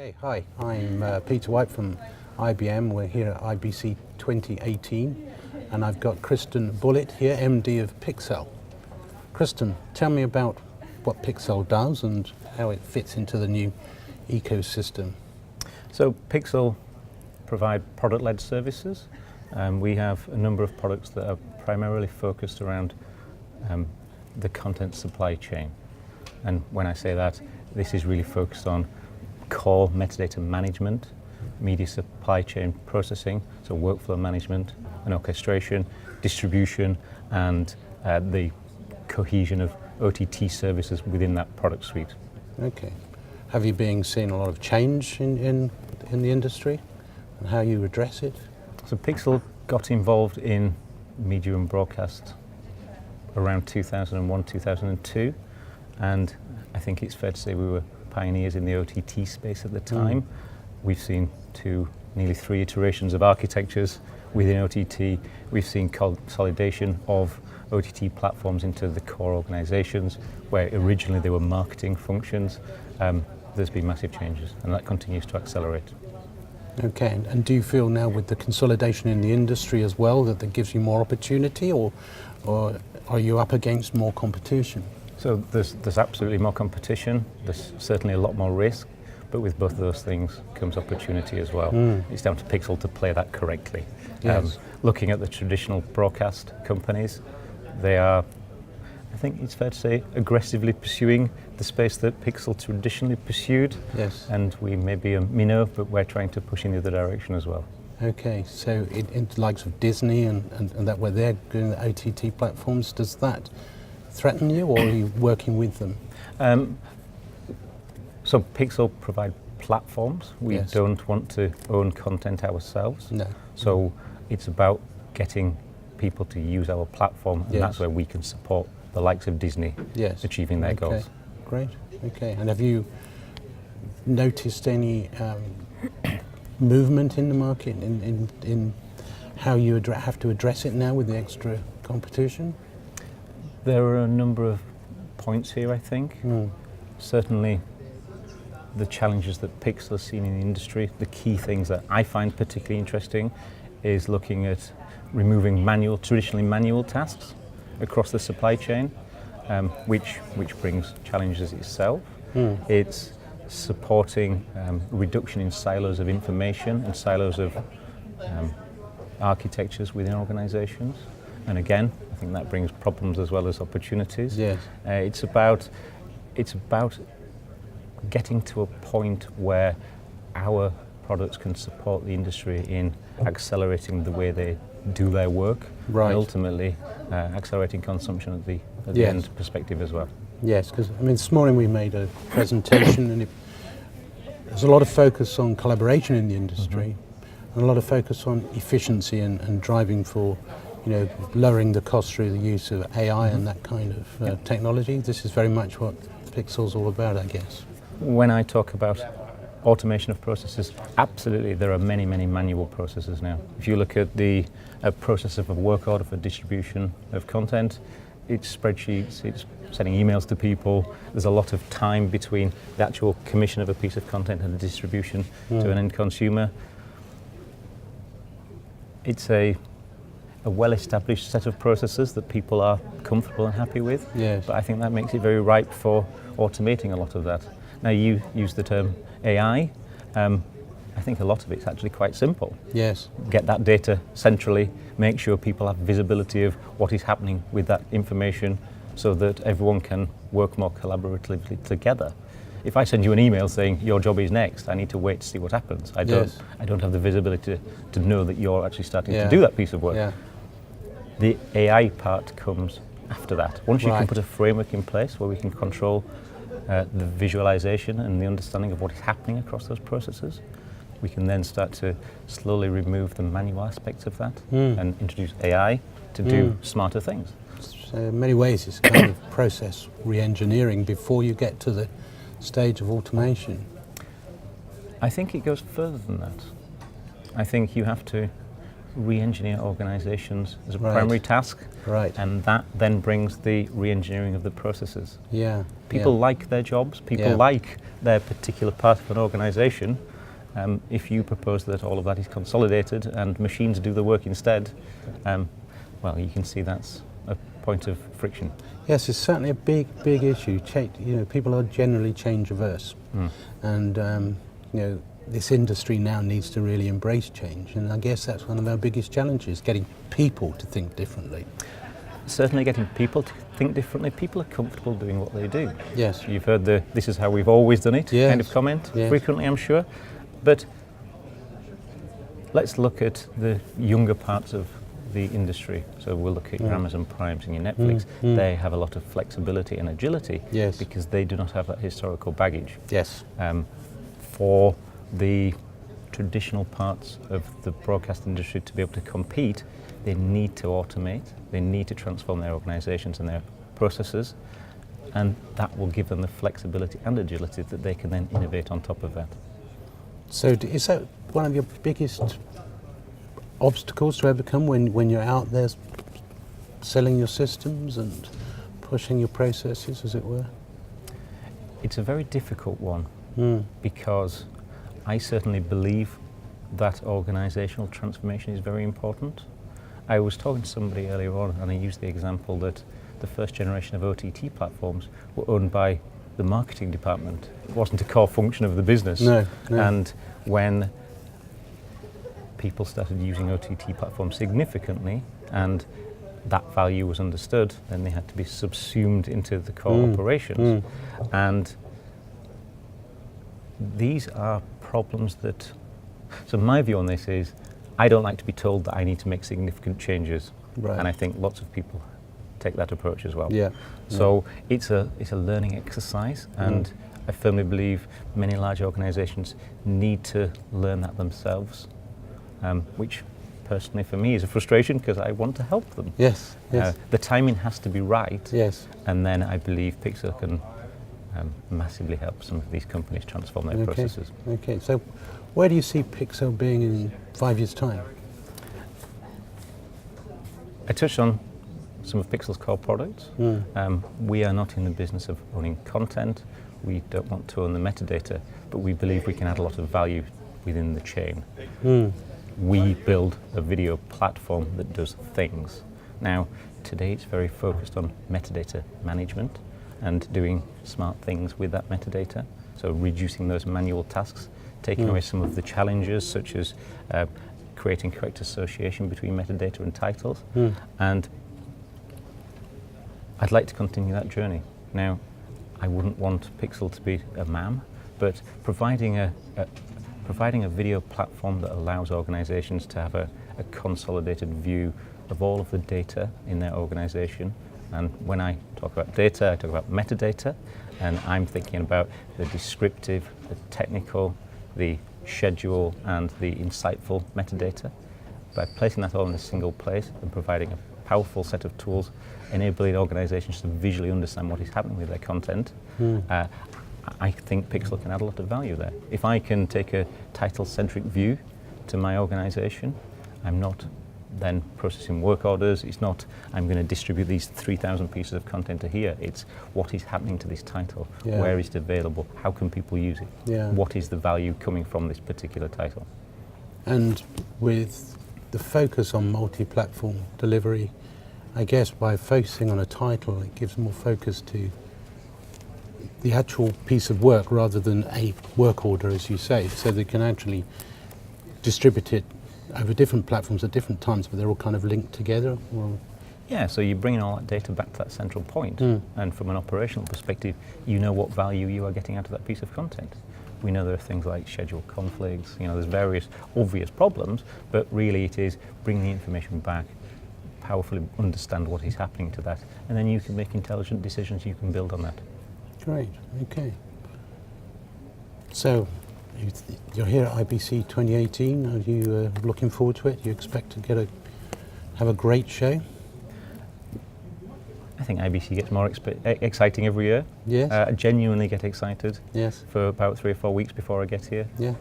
Okay, hi, I'm Peter White from IBM. We're here at IBC 2018 and I've got Kristan Bullett here, MD of Piksel. Kristan, tell me about what Piksel does and how it fits into the new ecosystem. So Piksel provide product-led services. We have a number of products that are primarily focused around the content supply chain. And when I say that, this is really focused on core metadata management, media supply chain processing, so workflow management and orchestration, distribution, and the cohesion of OTT services within that product suite. Okay. Have you been seeing a lot of change in the industry and how you address it? So Piksel got involved in media and broadcast around 2001, 2002, and I think it's fair to say we were pioneers in the OTT space at the time. We've seen nearly three iterations of architectures within OTT. We've seen consolidation of OTT platforms into the core organizations, where originally they were marketing functions. There's been massive changes, and that continues to accelerate. Okay, and do you feel now with the consolidation in the industry as well that gives you more opportunity, or are you up against more competition? So there's absolutely more competition. There's certainly a lot more risk, but with both of those things comes opportunity as well. It's down to Piksel to play that correctly. Yes. Looking at the traditional broadcast companies, they are, I think it's fair to say, aggressively pursuing the space that Piksel traditionally pursued. Yes. And we may be a minnow, but we're trying to push in the other direction as well. Okay, so in the likes of Disney and that where they're doing the OTT platforms, does that threaten you, or are you working with them? So Piksel provide platforms. We Yes. don't want to own content ourselves. No. So it's about getting people to use our platform, and Yes. that's where we can support the likes of Disney Yes. achieving their goals. Great. Okay. And have you noticed any movement in the market in how you have to address it now with the extra competition? There are a number of points here, I think. Certainly the challenges that Piksel has seen in the industry, the key things that I find particularly interesting is looking at removing traditionally manual tasks across the supply chain, which brings challenges itself. It's supporting reduction in silos of information and silos of architectures within organizations. And again, I think that brings problems as well as opportunities. Yes. It's about getting to a point where our products can support the industry in accelerating the way they do their work, Right. and ultimately accelerating consumption at the Yes. end perspective as well. Yes, because this morning we made a presentation and there's a lot of focus on collaboration in the industry and a lot of focus on efficiency and driving for, lowering the cost through the use of AI and that kind of technology. This is very much what Piksel's all about, I guess. When I talk about automation of processes, absolutely there are many, many manual processes now. If you look at the process of a work order for distribution of content, it's spreadsheets, it's sending emails to people. There's a lot of time between the actual commission of a piece of content and the distribution to an end consumer. It's a well-established set of processes that people are comfortable and happy with. Yes. But I think that makes it very ripe for automating a lot of that. Now, you use the term AI. I think a lot of it's actually quite simple. Yes. Get that data centrally, make sure people have visibility of what is happening with that information so that everyone can work more collaboratively together. If I send you an email saying your job is next, I need to wait to see what happens. I don't have the visibility to know that you're actually starting to do that piece of work. Yeah. The AI part comes after that. Once you can Right. put a framework in place where we can control the visualization and the understanding of what is happening across those processes, we can then start to slowly remove the manual aspects of that and introduce AI to do smarter things. So in many ways it's kind of process re-engineering before you get to the stage of automation. I think it goes further than that. I think you have to re-engineer organizations as a Right. primary task. Right. And that then brings the re-engineering of the processes. Yeah. People yeah. like their jobs, people Yeah. like their particular part of an organization. If you propose that all of that is consolidated and machines do the work instead, well, you can see that's a point of friction. Yes, it's certainly a big issue. People are generally change averse, and this industry now needs to really embrace change. And I guess that's one of our biggest challenges: getting people to think differently. Certainly, getting people to think differently. People are comfortable doing what they do. Yes. You've heard the "this is how we've always done it" Yes. kind of comment Yes. frequently, I'm sure. But let's look at the younger parts of the industry. So we'll look at your Amazon Primes and your Netflix. They have a lot of flexibility and agility Yes. because they do not have that historical baggage. Yes. For the traditional parts of the broadcast industry to be able to compete, they need to automate, they need to transform their organizations and their processes, and that will give them the flexibility and agility that they can then innovate on top of that. So is that one of your biggest obstacles to overcome when you're out there selling your systems and pushing your processes, as it were? It's a very difficult one because I certainly believe that organizational transformation is very important. I was talking to somebody earlier on and I used the example that the first generation of OTT platforms were owned by the marketing department. It wasn't a core function of the business. No. And when people started using OTT platforms significantly and that value was understood, then they had to be subsumed into the core operations. And these are problems that, so my view on this is, I don't like to be told that I need to make significant changes. Right. And I think lots of people take that approach as well. Yeah. So it's a learning exercise, and I firmly believe many large organizations need to learn that themselves, which personally for me is a frustration because I want to help them. Yes. Yes. The timing has to be right, Yes. and then I believe Piksel can massively help some of these companies transform their processes. Okay. So where do you see Piksel being in 5 years' time? I touched on some of Piksel's core products. We are not in the business of owning content. We don't want to own the metadata, but we believe we can add a lot of value within the chain. We build a video platform that does things. Now, today it's very focused on metadata management and doing smart things with that metadata. So reducing those manual tasks, taking away some of the challenges such as creating correct association between metadata and titles. And I'd like to continue that journey. Now, I wouldn't want Piksel to be a MAM, but providing a video platform that allows organizations to have a consolidated view of all of the data in their organization. And when I talk about data, I talk about metadata, and I'm thinking about the descriptive, the technical, the schedule, and the insightful metadata. By placing that all in a single place and providing a powerful set of tools enabling organizations to visually understand what is happening with their content, I think Piksel can add a lot of value there. If I can take a title-centric view to my organization, I'm not then processing work orders. It's not, I'm going to distribute these 3,000 pieces of content to here. It's what is happening to this title, where is it available, how can people use it, what is the value coming from this particular title. And With the focus on multi-platform delivery, I guess by focusing on a title, it gives more focus to the actual piece of work rather than a work order, as you say, so they can actually distribute it over different platforms at different times, but they're all kind of linked together. Yeah, so you're bringing all that data back to that central point, and from an operational perspective, you know what value you are getting out of that piece of content. We know there are things like schedule conflicts, there's various obvious problems, but really it is bring the information back, powerfully understand what is happening to that, and then you can make intelligent decisions, you can build on that. Great, okay. So, you're here at IBC 2018. Are you looking forward to it? Do you expect to have a great show? I think IBC gets more exciting every year. Yes. I genuinely get excited. Yes. For about 3 or 4 weeks before I get here. Yeah.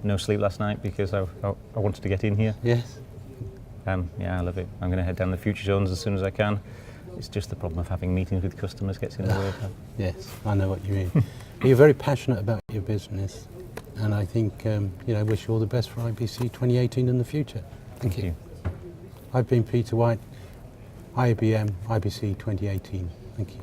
No sleep last night because I wanted to get in here. Yes. Yeah, I love it. I'm going to head down the future zones as soon as I can. It's just the problem of having meetings with customers gets in the way. Yes, I know what you mean. But you're very passionate about your business, and I think I wish you all the best for IBC 2018 in the future. Thank you. I've been Peter White, IABM IBC 2018. Thank you.